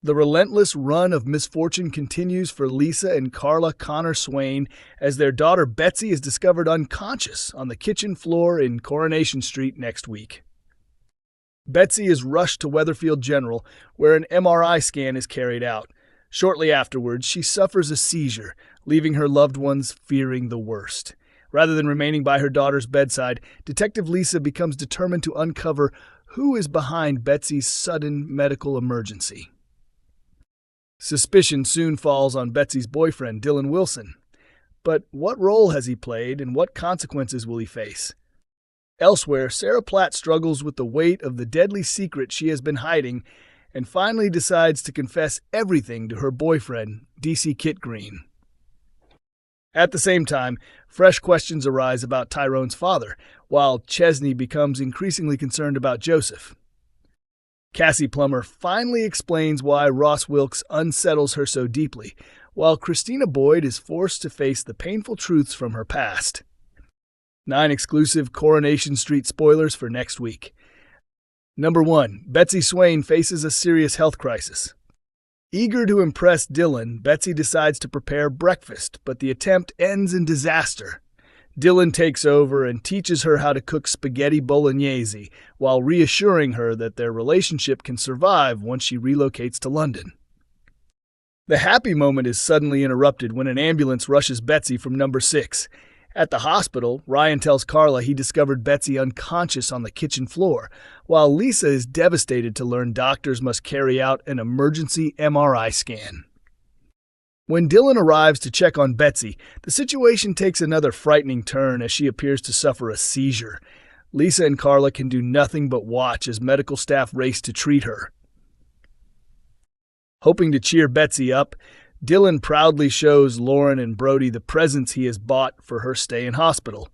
The relentless run of misfortune continues for Lisa and Carla Connor Swain as their daughter Betsy is discovered unconscious on the kitchen floor in Coronation Street next week. Betsy is rushed to Weatherfield General, where an MRI scan is carried out. Shortly afterwards, she suffers a seizure, leaving her loved ones fearing the worst. Rather than remaining by her daughter's bedside, Detective Lisa becomes determined to uncover who is behind Betsy's sudden medical emergency. Suspicion soon falls on Betsy's boyfriend, Dylan Wilson. But what role has he played and what consequences will he face? Elsewhere, Sarah Platt struggles with the weight of the deadly secret she has been hiding and finally decides to confess everything to her boyfriend, DC Kit Green. At the same time, fresh questions arise about Tyrone's father, while Chesney becomes increasingly concerned about Joseph. Cassie Plummer finally explains why Ross Wilkes unsettles her so deeply, while Christina Boyd is forced to face the painful truths from her past. 9 exclusive Coronation Street spoilers for next week. Number 1. Betsy Swain faces a serious health crisis. Eager to impress Dylan, Betsy decides to prepare breakfast, but the attempt ends in disaster. Dylan takes over and teaches her how to cook spaghetti bolognese, while reassuring her that their relationship can survive once she relocates to London. The happy moment is suddenly interrupted when an ambulance rushes Betsy from number 6. At the hospital, Ryan tells Carla he discovered Betsy unconscious on the kitchen floor, while Lisa is devastated to learn doctors must carry out an emergency MRI scan. When Dylan arrives to check on Betsy, the situation takes another frightening turn as she appears to suffer a seizure. Lisa and Carla can do nothing but watch as medical staff race to treat her. Hoping to cheer Betsy up, Dylan proudly shows Lauren and Brody the presents he has bought for her stay in hospital.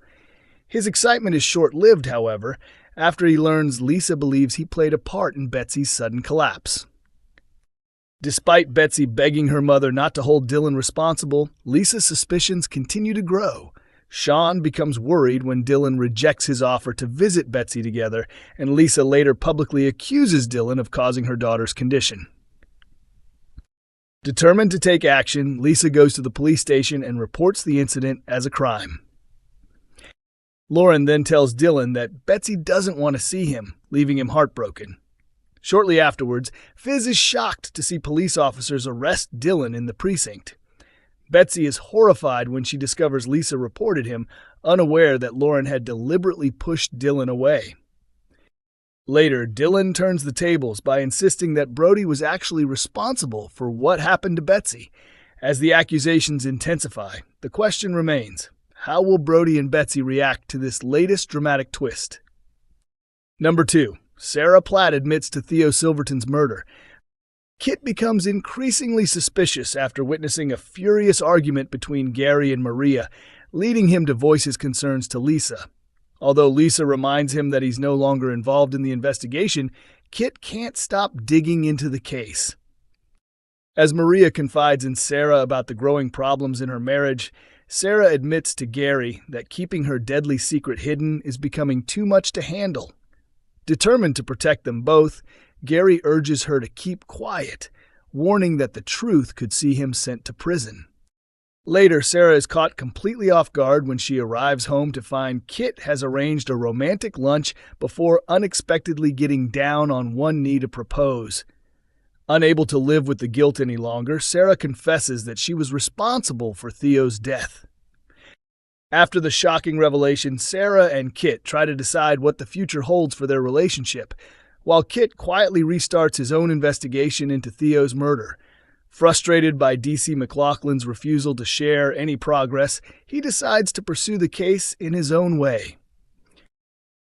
His excitement is short-lived, however, after he learns Lisa believes he played a part in Betsy's sudden collapse. Despite Betsy begging her mother not to hold Dylan responsible, Lisa's suspicions continue to grow. Sean becomes worried when Dylan rejects his offer to visit Betsy together, and Lisa later publicly accuses Dylan of causing her daughter's condition. Determined to take action, Lisa goes to the police station and reports the incident as a crime. Lauren then tells Dylan that Betsy doesn't want to see him, leaving him heartbroken. Shortly afterwards, Fizz is shocked to see police officers arrest Dylan in the precinct. Betsy is horrified when she discovers Lisa reported him, unaware that Lauren had deliberately pushed Dylan away. Later, Dylan turns the tables by insisting that Brody was actually responsible for what happened to Betsy. As the accusations intensify, the question remains, how will Brody and Betsy react to this latest dramatic twist? Number 2. Sarah Platt admits to Theo Silverton's murder. Kit becomes increasingly suspicious after witnessing a furious argument between Gary and Maria, leading him to voice his concerns to Lisa. Although Lisa reminds him that he's no longer involved in the investigation, Kit can't stop digging into the case. As Maria confides in Sarah about the growing problems in her marriage, Sarah admits to Gary that keeping her deadly secret hidden is becoming too much to handle. Determined to protect them both, Gary urges her to keep quiet, warning that the truth could see him sent to prison. Later, Sarah is caught completely off guard when she arrives home to find Kit has arranged a romantic lunch before unexpectedly getting down on one knee to propose. Unable to live with the guilt any longer, Sarah confesses that she was responsible for Theo's death. After the shocking revelation, Sarah and Kit try to decide what the future holds for their relationship, while Kit quietly restarts his own investigation into Theo's murder. Frustrated by DC McLaughlin's refusal to share any progress, he decides to pursue the case in his own way.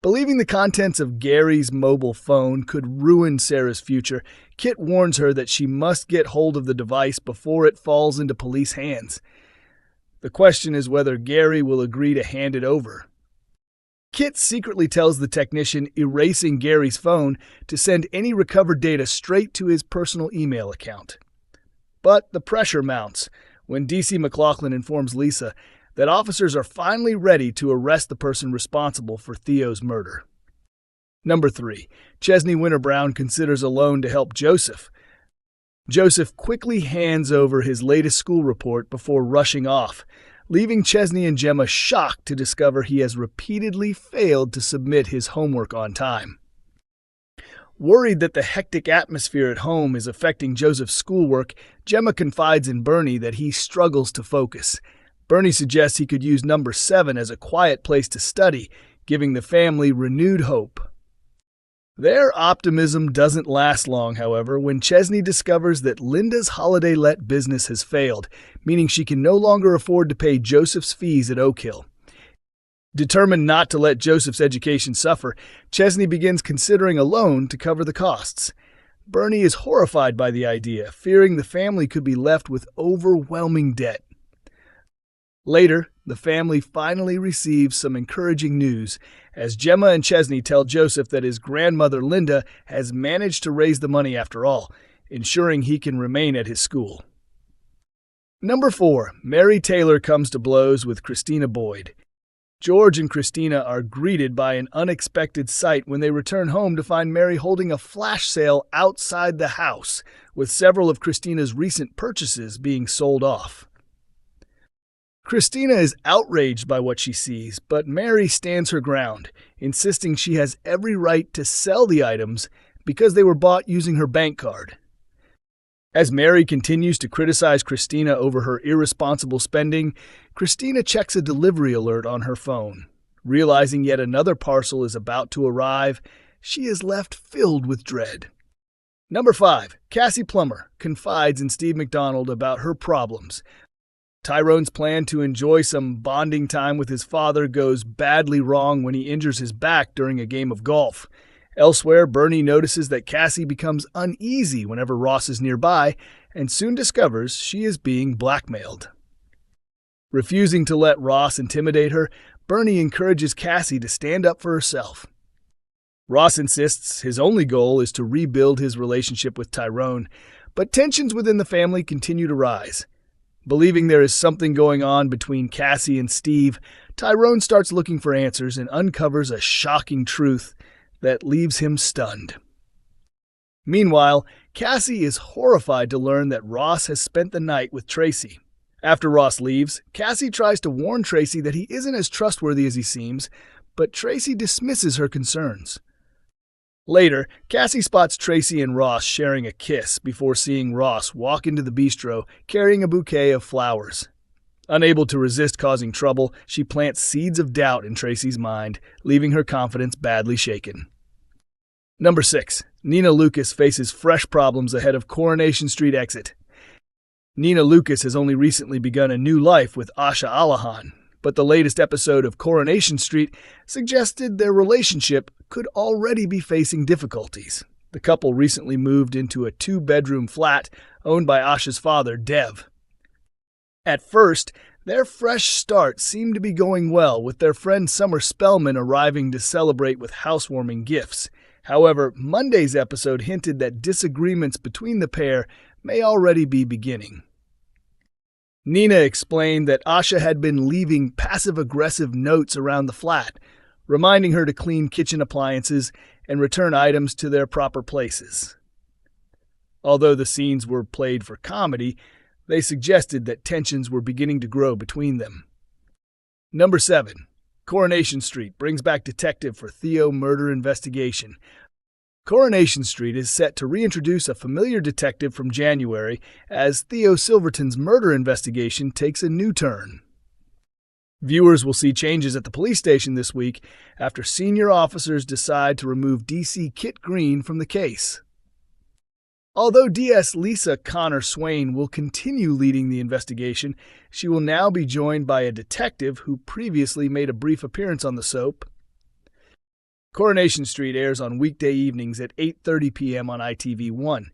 Believing the contents of Gary's mobile phone could ruin Sarah's future, Kit warns her that she must get hold of the device before it falls into police hands. The question is whether Gary will agree to hand it over. Kit secretly tells the technician erasing Gary's phone to send any recovered data straight to his personal email account. But the pressure mounts when DC McLaughlin informs Lisa that officers are finally ready to arrest the person responsible for Theo's murder. Number 3. Chesney Winter Brown considers a loan to help Joseph. Joseph quickly hands over his latest school report before rushing off, leaving Chesney and Gemma shocked to discover he has repeatedly failed to submit his homework on time. Worried that the hectic atmosphere at home is affecting Joseph's schoolwork, Gemma confides in Bernie that he struggles to focus. Bernie suggests he could use number 7 as a quiet place to study, giving the family renewed hope. Their optimism doesn't last long, however, when Chesney discovers that Linda's holiday let business has failed, meaning she can no longer afford to pay Joseph's fees at Oak Hill. Determined not to let Joseph's education suffer, Chesney begins considering a loan to cover the costs. Bernie is horrified by the idea, fearing the family could be left with overwhelming debt. Later, the family finally receives some encouraging news, as Gemma and Chesney tell Joseph that his grandmother Linda has managed to raise the money after all, ensuring he can remain at his school. Number 4. Mary Taylor comes to blows with Christina Boyd. George and Christina are greeted by an unexpected sight when they return home to find Mary holding a flash sale outside the house, with several of Christina's recent purchases being sold off. Christina is outraged by what she sees, but Mary stands her ground, insisting she has every right to sell the items because they were bought using her bank card. As Mary continues to criticize Christina over her irresponsible spending, Christina checks a delivery alert on her phone. Realizing yet another parcel is about to arrive, she is left filled with dread. Number 5. Cassie Plummer confides in Steve McDonald about her problems. Tyrone's plan to enjoy some bonding time with his father goes badly wrong when he injures his back during a game of golf. Elsewhere, Bernie notices that Cassie becomes uneasy whenever Ross is nearby and soon discovers she is being blackmailed. Refusing to let Ross intimidate her, Bernie encourages Cassie to stand up for herself. Ross insists his only goal is to rebuild his relationship with Tyrone, but tensions within the family continue to rise. Believing there is something going on between Cassie and Steve, Tyrone starts looking for answers and uncovers a shocking truth that leaves him stunned. Meanwhile, Cassie is horrified to learn that Ross has spent the night with Tracy. After Ross leaves, Cassie tries to warn Tracy that he isn't as trustworthy as he seems, but Tracy dismisses her concerns. Later, Cassie spots Tracy and Ross sharing a kiss before seeing Ross walk into the bistro carrying a bouquet of flowers. Unable to resist causing trouble, she plants seeds of doubt in Tracy's mind, leaving her confidence badly shaken. Number 6. Nina Lucas faces fresh problems ahead of Coronation Street exit. Nina Lucas has only recently begun a new life with Asha Alahan, but the latest episode of Coronation Street suggested their relationship could already be facing difficulties. The couple recently moved into a 2-bedroom flat owned by Asha's father, Dev. At first, their fresh start seemed to be going well, with their friend Summer Spellman arriving to celebrate with housewarming gifts. However, Monday's episode hinted that disagreements between the pair may already be beginning. Nina explained that Asha had been leaving passive-aggressive notes around the flat, reminding her to clean kitchen appliances and return items to their proper places. Although the scenes were played for comedy, they suggested that tensions were beginning to grow between them. Number 7. Coronation Street brings back detective for Theo murder investigation. Coronation Street is set to reintroduce a familiar detective from January as Theo Silverton's murder investigation takes a new turn. Viewers will see changes at the police station this week after senior officers decide to remove DC Kit Green from the case. Although DS Lisa Connor Swain will continue leading the investigation, she will now be joined by a detective who previously made a brief appearance on the soap. Coronation Street airs on weekday evenings at 8:30 p.m. on ITV1,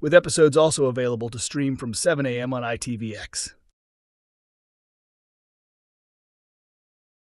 with episodes also available to stream from 7 a.m. on ITVX.